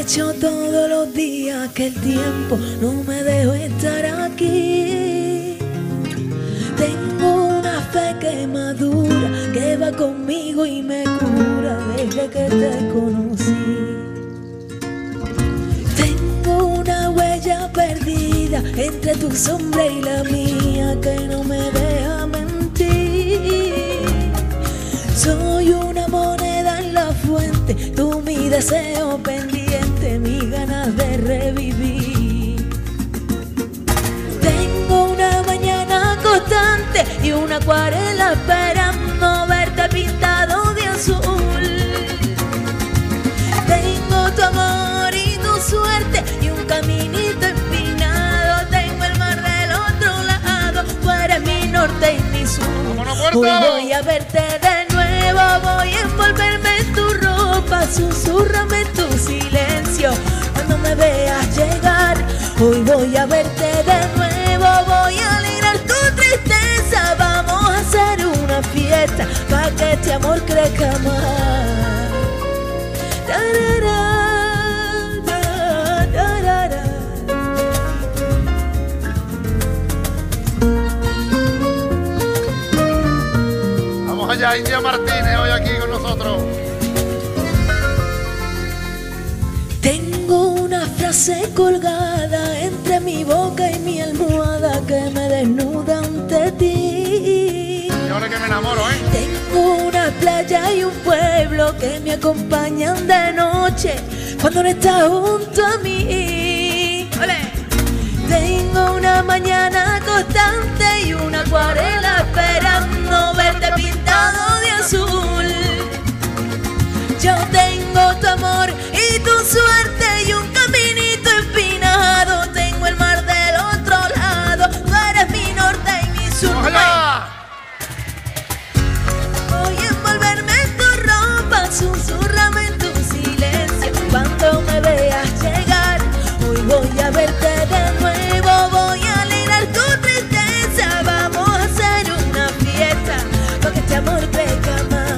Sospecho todos los días que el tiempo no me dejó estar aquí. Tengo una fe que madura, que va conmigo y me cura desde que te conocí. Tengo una huella perdida entre tu sombra y la mía que no me deja mentir. Soy una moneda en la fuente, tú mi deseo pendiente, mis ganas de revivir. Tengo una mañana constante y una acuarela esperando verte pintado de azul. Tengo tu amor y tu suerte y un caminito empinado. Tengo el mar del otro lado, tú eres mi norte y mi sur. Hoy voy a verte de nuevo, voy a envolverme en tu ropa, susúrrame en tu silencio cuando me veas llegar. Hoy voy a verte de nuevo, voy a alegrar tu tristeza. Vamos a hacer una fiesta para que este amor crezca más. Vamos allá, India Martínez, hoy aquí con nosotros. Tengo una frase colgada entre mi boca y mi almohada que me desnuda ante ti. Y ahora que me enamoro, ¿eh? Tengo una playa y un pueblo que me acompañan de noche cuando no estás junto a mí. ¡Olé! Tengo una mañana constante y una acuarela esperando verte pintado de azul. Yo tengo tu amor y tu suerte y un caminito empinado. Tengo el mar del otro lado, tú eres mi norte y mi sur. ¡Ojalá! Voy a envolverme en tu ropa, susúrrame en tu silencio cuando me veas llegar. Hoy voy a verte de nuevo, voy a alegrar tu tristeza. Vamos a hacer una fiesta para que este amor crezca más.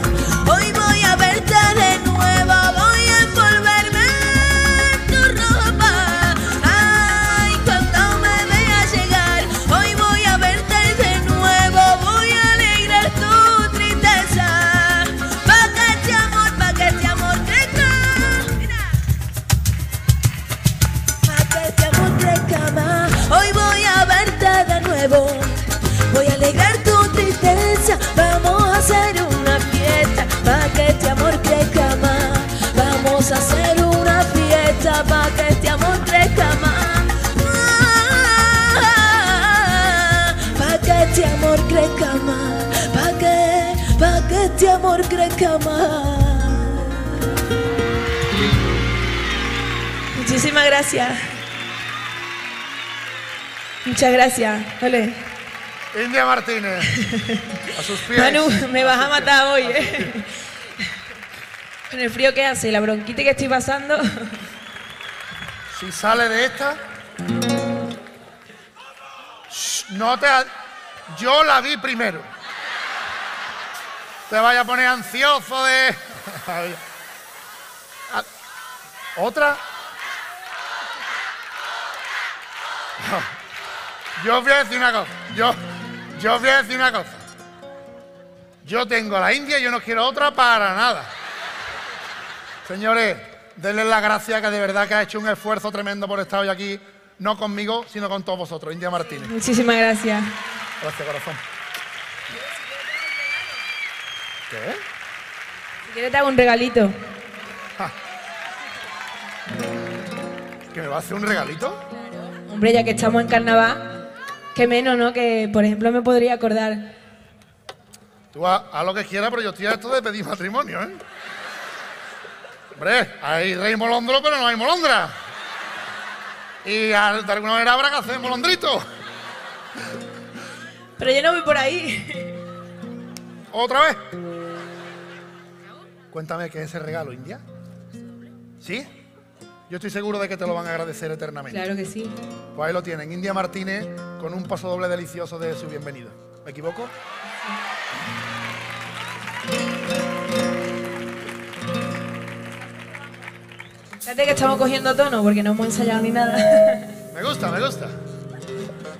Hoy voy a verte de nuevo, voy a envolverme en tu ropa. Ay, cuando me veas llegar. Hoy voy a verte de nuevo, voy a alegrar tu tristeza. Pa' que este amor crezca. Mira. Pa' que este amor crezca más. Hoy voy a verte de nuevo, voy a alegrar tu tristeza. Vamos a hacer una fiesta pa' que este amor crezca más. Vamos a hacer una fiesta pa' que este amor crezca más. Pa' que este amor crezca más. Pa' que este amor crezca más. Muchísimas gracias. Muchas gracias. Ole. India Martínez, a sus pies. Manu, me vas a matar hoy, Con el frío que hace y la bronquita que estoy pasando. Si sale de esta, no te... Yo la vi primero. Te vaya a poner ansioso de... ¿Otra? Yo os voy a decir una cosa. Yo os voy a decir una cosa. Yo tengo a la India y yo no quiero otra para nada. Señores, denle las gracias, que de verdad que ha hecho un esfuerzo tremendo por estar hoy aquí, no conmigo, sino con todos vosotros. India Martínez. Muchísimas gracias. Gracias, corazón. ¿Qué? Si quieres te hago un regalito. ¿Que me va a hacer un regalito? Hombre, ya que estamos en carnaval, qué menos, ¿no? Que, por ejemplo, me podría acordar. Tú haz lo que quieras, pero yo estoy a esto de pedir matrimonio, ¿eh? Hombre, hay rey molondro, pero no hay molondra. Y de alguna manera habrá que hacer molondrito. Pero yo no voy por ahí. ¿Otra vez? Cuéntame qué es ese regalo, India. ¿Sí? Yo estoy seguro de que te lo van a agradecer eternamente. Claro que sí. Pues ahí lo tienen, India Martínez con un paso doble delicioso de su bienvenida. ¿Me equivoco? Fíjate que estamos cogiendo tono porque no hemos ensayado ni nada. Me gusta, me gusta.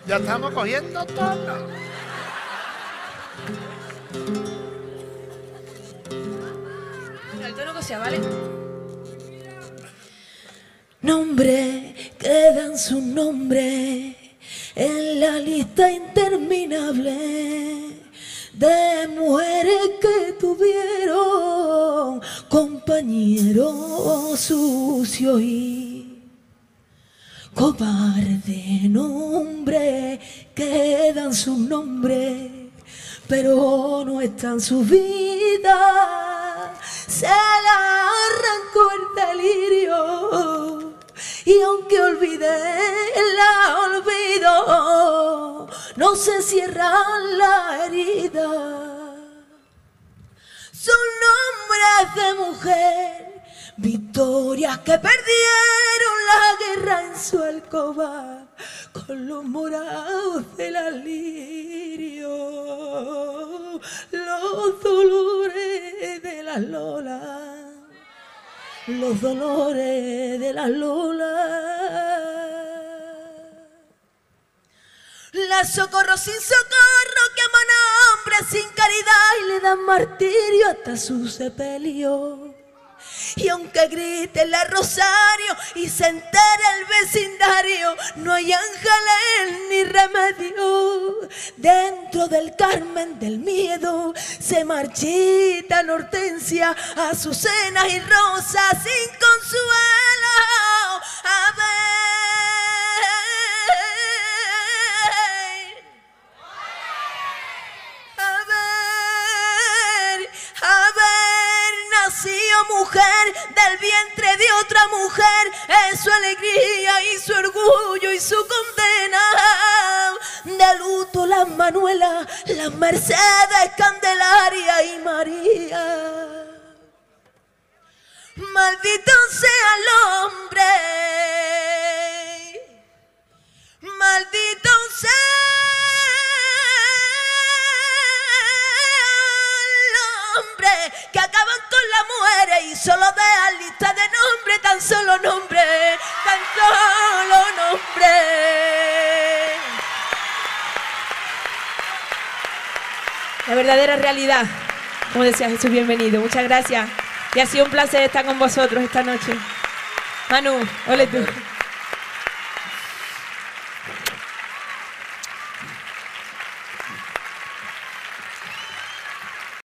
Ya estamos cogiendo tono. El tono que sea, ¿vale? Nombre, quedan sus nombres en la lista interminable de mujeres que tuvieron compañeros sucios y cobarde. Nombre, quedan sus nombres, pero no están sus vidas. Se la arrancó el delirio y aunque olvidé, la olvido. No se cierran la herida. Son nombres de mujer, victorias que perdieron la guerra en su alcoba con los morados del alirio, los dolores de las lolas, los dolores de las lolas. La socorro sin socorro, que aman a hombres sin caridad y le dan martirio hasta su sepelio. Y aunque grite la rosario y se entere el vecindario, no hay ángeles ni remedio. Dentro del Carmen del miedo se marchitan Hortensia, azucenas y rosas sin consuelo. A ver, nació mujer del vientre de otra mujer, es su alegría y su orgullo y su condena. De luto las Manuela, las Mercedes, Candelaria y María. Maldito sea el hombre, maldito sea que acaban con la mujer y solo dejan lista de nombre, tan solo nombre, tan solo nombre. La verdadera realidad, como decía Jesús, bienvenido, muchas gracias y ha sido un placer estar con vosotros esta noche. Manu, ole tú.